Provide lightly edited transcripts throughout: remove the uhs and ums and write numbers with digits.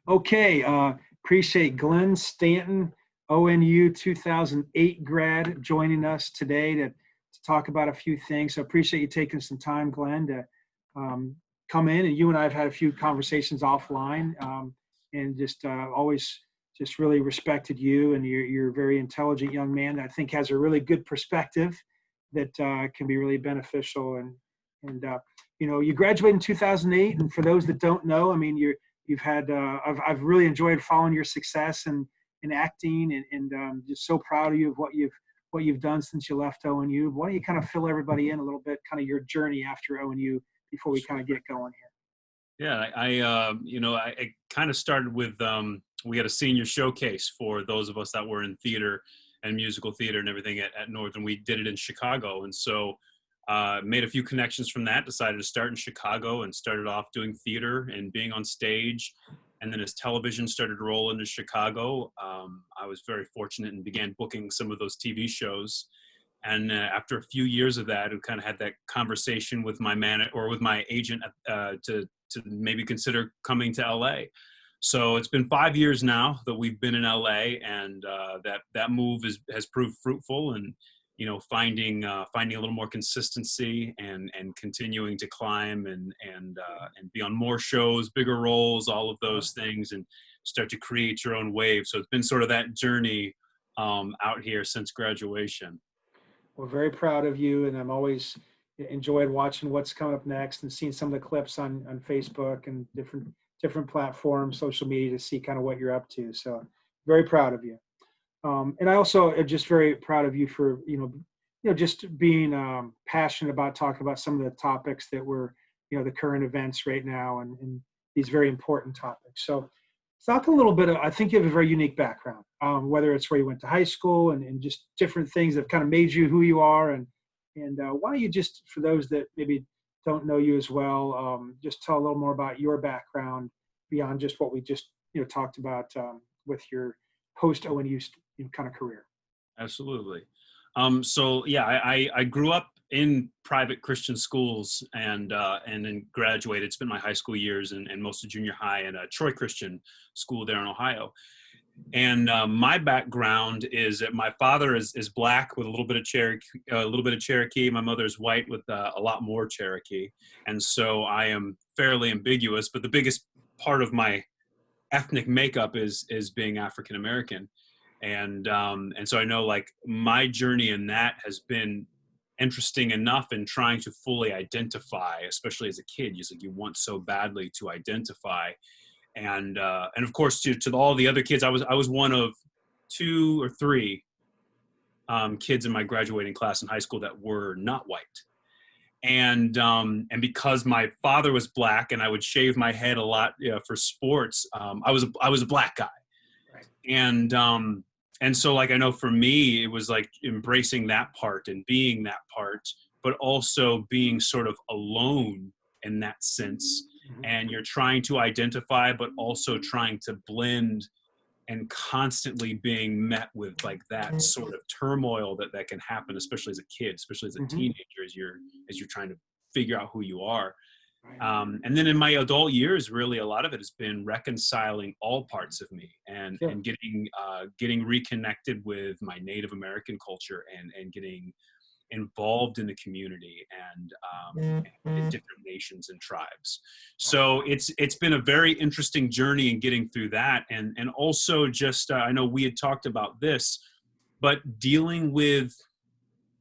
Okay, appreciate Glenn Stanton, ONU 2008 grad, joining us today to talk about a few things. So appreciate you taking some time, Glenn, to um, come in. And you and I have had a few conversations offline, and just always just really respected you. And you're a very intelligent young man that I think has a really good perspective that can be really beneficial. And you graduated in 2008. And for those that don't know, I mean, you've had I've really enjoyed following your success and in acting, and just so proud of you of what you've done since you left ONU. Why don't you kind of fill everybody in a little bit, kind of your journey after ONU before we kind of get going here? Yeah, I kind of started with, we had a senior showcase for those of us that were in theater and musical theater and everything at Northern. We did it in Chicago. And so made a few connections from that, decided to start in Chicago and started off doing theater and being on stage. And then as television started to roll into Chicago, I was very fortunate and began booking some of those TV shows. And after a few years of that, I kind of had that conversation with my with my agent to maybe consider coming to LA. So it's been 5 years now that we've been in LA, and that move has proved fruitful. And finding a little more consistency and continuing to climb and be on more shows, bigger roles, all of those things, and start to create your own wave. So it's been sort of that journey out here since graduation. We're very proud of you, and I'm always enjoyed watching what's coming up next and seeing some of the clips on Facebook and different platforms, social media, to see kind of what you're up to. So very proud of you. And I also am just very proud of you for just being passionate about talking about some of the topics that were the current events right now, and these very important topics. So talk a little bit. I think you have a very unique background, whether it's where you went to high school and just different things that kind of made you who you are. And why don't you just, for those that maybe don't know you as well, just tell a little more about your background beyond just what we just talked about with your post ONU kind of career. Absolutely. So yeah, I grew up in private Christian schools and then graduated, spent my high school years and most of junior high at a Troy Christian school there in Ohio. And my background is that my father is black with a little bit of Cherokee. My mother is white with a lot more Cherokee. And so I am fairly ambiguous, but the biggest part of my ethnic makeup is being African American. And so I know, like, my journey in that has been interesting enough in trying to fully identify, especially as a kid. You want so badly to identify. And of course, to all the other kids, I was one of 2 or 3 kids in my graduating class in high school that were not white. And because my father was black and I would shave my head a lot for sports, I was a black guy. Right. And so, like, I know for me, it was like embracing that part and being that part, but also being sort of alone in that sense. Mm-hmm. And you're trying to identify, but also trying to blend, and constantly being met with like that sort of turmoil that can happen, especially as a kid, especially as a Mm-hmm. teenager, as you're trying to figure out who you are. And then in my adult years, really a lot of it has been reconciling all parts of me and Sure. and getting reconnected with my Native American culture and getting involved in the community and in different nations and tribes. So it's been a very interesting journey in getting through that, and also just I know we had talked about this, but dealing with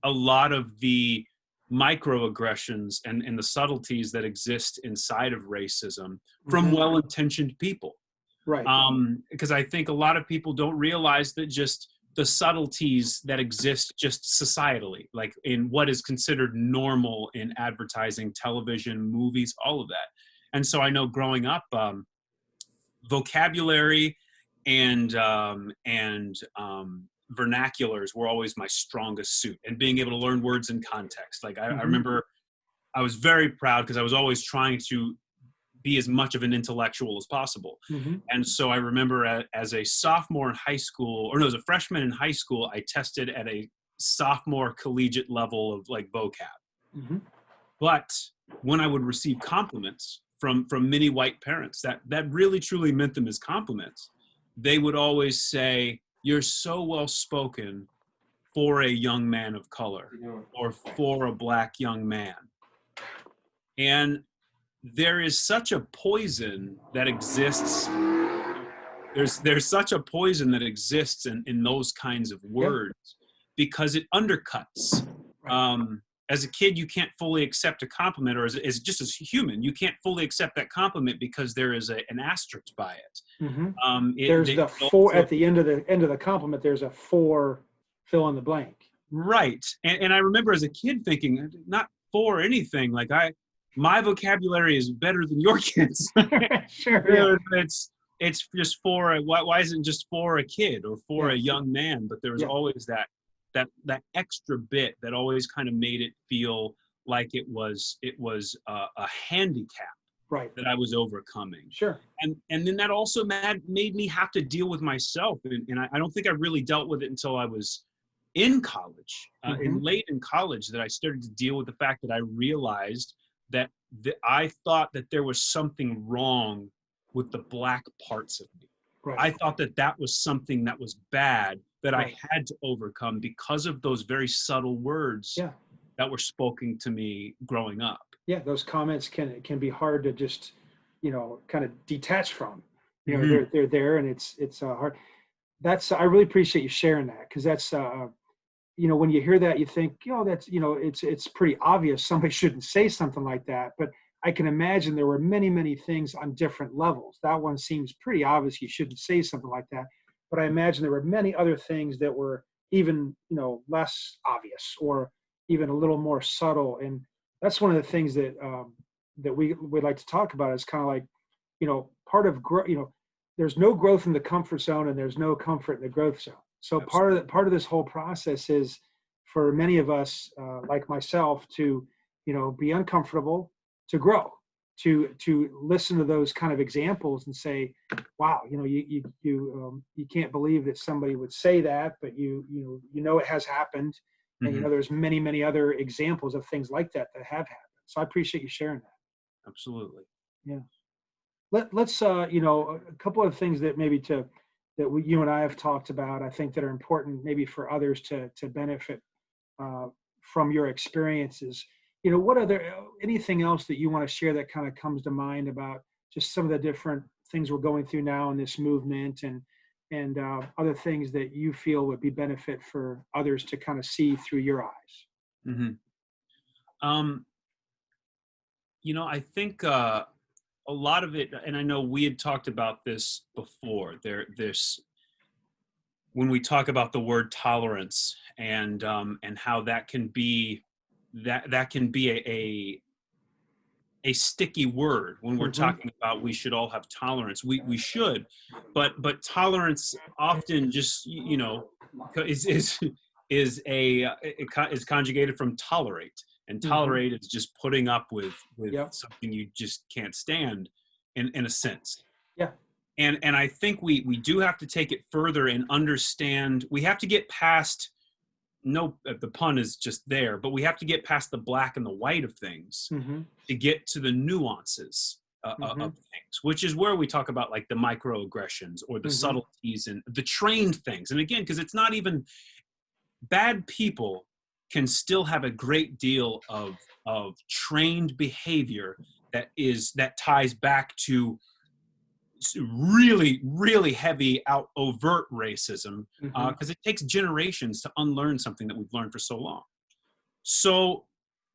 a lot of the microaggressions and the subtleties that exist inside of racism from Mm-hmm. well-intentioned people. Right. Because I think a lot of people don't realize that just the subtleties that exist just societally, like in what is considered normal in advertising, television, movies, all of that. And so I know growing up, vocabulary and vernaculars were always my strongest suit, and being able to learn words in context. Like I remember I was very proud because I was always trying to be as much of an intellectual as possible. Mm-hmm. And so I remember as a sophomore in high school, or no, as a freshman in high school, I tested at a sophomore collegiate level of like vocab. Mm-hmm. But when I would receive compliments from many white parents that really truly meant them as compliments. They would always say, "You're so well spoken for a young man of color or for a Black young man." And there is such a poison that exists. There's such a poison that exists in those kinds of words because it undercuts. As a kid, you can't fully accept a compliment, or as just as human, you can't fully accept that compliment because there is an asterisk by it. Mm-hmm. There's the four at the end of the compliment. There's a for fill in the blank. Right, and I remember as a kid thinking, not for anything. Like my vocabulary is better than your kids. Sure. Yeah. It's just for why isn't it just for a kid or for a young man? But there was always that extra bit that always kind of made it feel like it was a handicap that I was overcoming. Sure. And then that also made me have to deal with myself, and I don't think I really dealt with it until I was in college, late in college, that I started to deal with the fact that I realized that I thought that there was something wrong with the Black parts of me. Right. I thought that was something that was bad that I had to overcome because of those very subtle words that were spoken to me growing up. Yeah, those comments can be hard to just, kind of detach from. They're there, and it's hard. I really appreciate you sharing that, because that's when you hear that, you think, that's it's pretty obvious somebody shouldn't say something like that, but I can imagine there were many things on different levels. That one seems pretty obvious, you shouldn't say something like that. But I imagine there were many other things that were even, less obvious or even a little more subtle. And that's one of the things that we'd like to talk about, is kind of like, part of growth. There's no growth in the comfort zone, and there's no comfort in the growth zone. So part of this whole process is for many of us, like myself, to be uncomfortable, to grow, to listen to those kind of examples and say, wow, you can't believe that somebody would say that, but it has happened, and there's many other examples of things like that have happened. So I appreciate you sharing that. Absolutely. Yeah. Let's a couple of things that maybe you and I have talked about, I think, that are important maybe for others to benefit from your experiences. What anything else that you want to share that kind of comes to mind about just some of the different things we're going through now in this movement, and other things that you feel would be benefit for others to kind of see through your eyes? Mm-hmm. I think a lot of it, and I know we had talked about this before, when we talk about the word tolerance and how that can be a sticky word when we're talking about we should all have tolerance. We should, but tolerance often just is conjugated from tolerate, and tolerate is just putting up with something you just can't stand, in a sense. Yeah. And I think we do have to take it further and understand. We have to get past. No, the pun is just there, but we have to get past the black and the white of things to get to the nuances of things, which is where we talk about like the microaggressions or the subtleties and the trained things. And again, because it's not even bad people can still have a great deal of trained behavior that ties back to really heavy overt racism, because it takes generations to unlearn something that we've learned for so long. So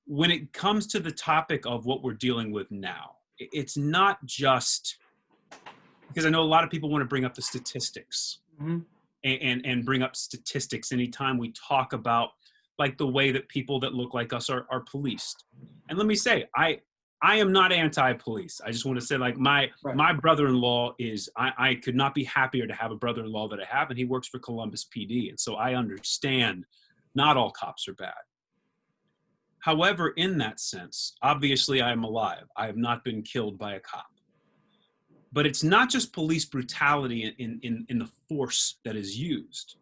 when it comes to the topic of what we're dealing with now, it's not just because I know a lot of people want to bring up the statistics and bring up statistics anytime we talk about like the way that people that look like us are policed. And let me say, I am not anti-police. I just want to say, like, my brother-in-law is, I could not be happier to have a brother-in-law that I have, and he works for Columbus PD. And so I understand not all cops are bad. However, in that sense, obviously I am alive. I have not been killed by a cop. But it's not just police brutality in the force that is used,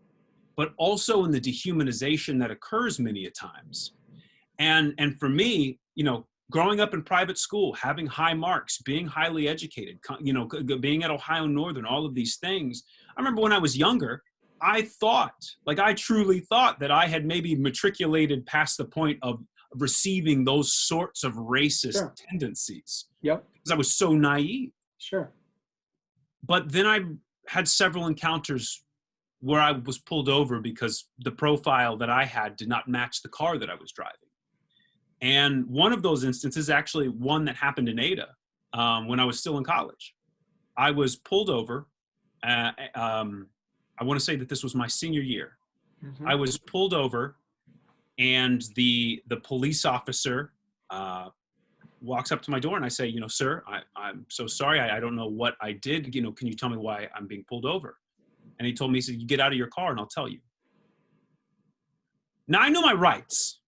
but also in the dehumanization that occurs many a times. And for me, growing up in private school, having high marks, being highly educated, being at Ohio Northern, all of these things. I remember when I was younger, I truly thought that I had maybe matriculated past the point of receiving those sorts of racist Sure. tendencies. Yep. Because I was so naive. Sure. But then I had several encounters where I was pulled over because the profile that I had did not match the car that I was driving. And one of those instances, actually one that happened in Ada, when I was still in college. I was pulled over. I want to say that this was my senior year. Mm-hmm. I was pulled over, and the police officer walks up to my door, and I say, sir, I'm so sorry. I don't know what I did. Can you tell me why I'm being pulled over? And he told me, he said, you get out of your car and I'll tell you. Now I know my rights.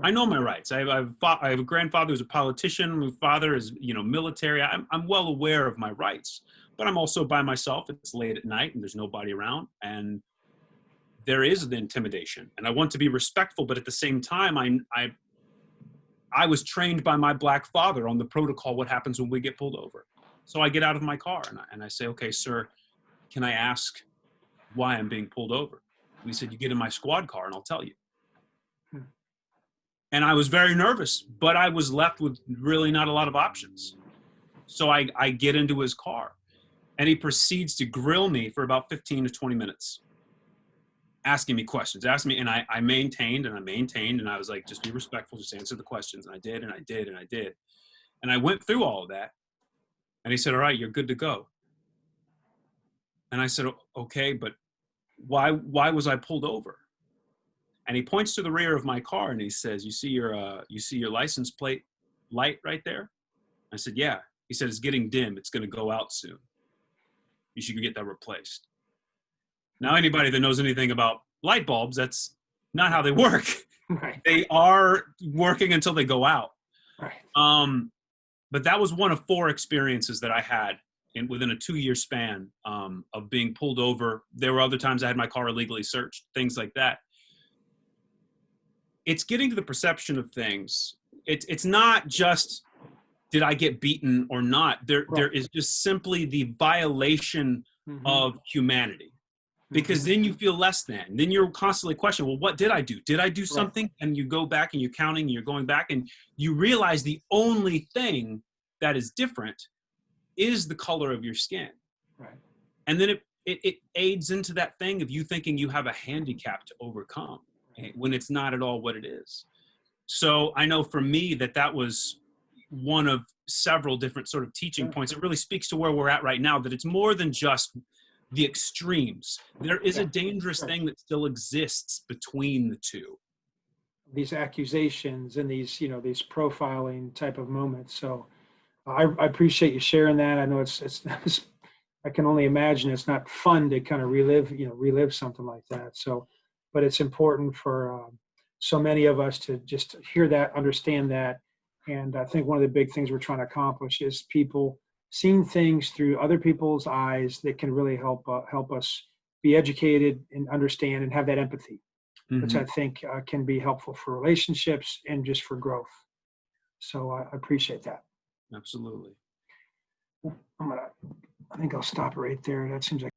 I know my rights. I have a grandfather who's a politician. My father is, military. I'm well aware of my rights, but I'm also by myself. It's late at night and there's nobody around, and there is the intimidation. And I want to be respectful, but at the same time, I was trained by my Black father on the protocol, what happens when we get pulled over. So I get out of my car and I say, okay, sir, can I ask why I'm being pulled over? And he said, you get in my squad car and I'll tell you. And I was very nervous, but I was left with really not a lot of options. So I get into his car, and he proceeds to grill me for about 15 to 20 minutes, asking me questions, and I maintained, and I was like, just be respectful, just answer the questions. And I did, and I did, and I did. And I went through all of that, and he said, all right, you're good to go. And I said, okay, but why was I pulled over? And he points to the rear of my car and he says, you see your license plate light right there? I said, yeah. He said, it's getting dim. It's going to go out soon. You should get that replaced. Now, anybody that knows anything about light bulbs, that's not how they work. Right. They are working until they go out. Right. But that was one of 4 experiences that I had within a 2-year span of being pulled over. There were other times I had my car illegally searched, things like that. It's getting to the perception of things. It's not just, did I get beaten or not? There is just simply the violation of humanity, because then you feel less than. Then you're constantly questioning, well, what did I do? Did I do something? And you go back and you're counting and you're going back and you realize the only thing that is different is the color of your skin. Right. And then it aids into that thing of you thinking you have a handicap to overcome, when it's not at all what it is. So I know for me that was one of several different sort of teaching points. It really speaks to where we're at right now, that it's more than just the extremes. There is a dangerous thing that still exists between the two. These accusations and these profiling type of moments. So I appreciate you sharing that. I know it's I can only imagine it's not fun to kind of relive something like that. So, but it's important for so many of us to just hear that, understand that. And I think one of the big things we're trying to accomplish is people seeing things through other people's eyes that can really help us be educated and understand and have that empathy, which I think can be helpful for relationships and just for growth. So I appreciate that. Absolutely. I think I'll stop right there. That seems like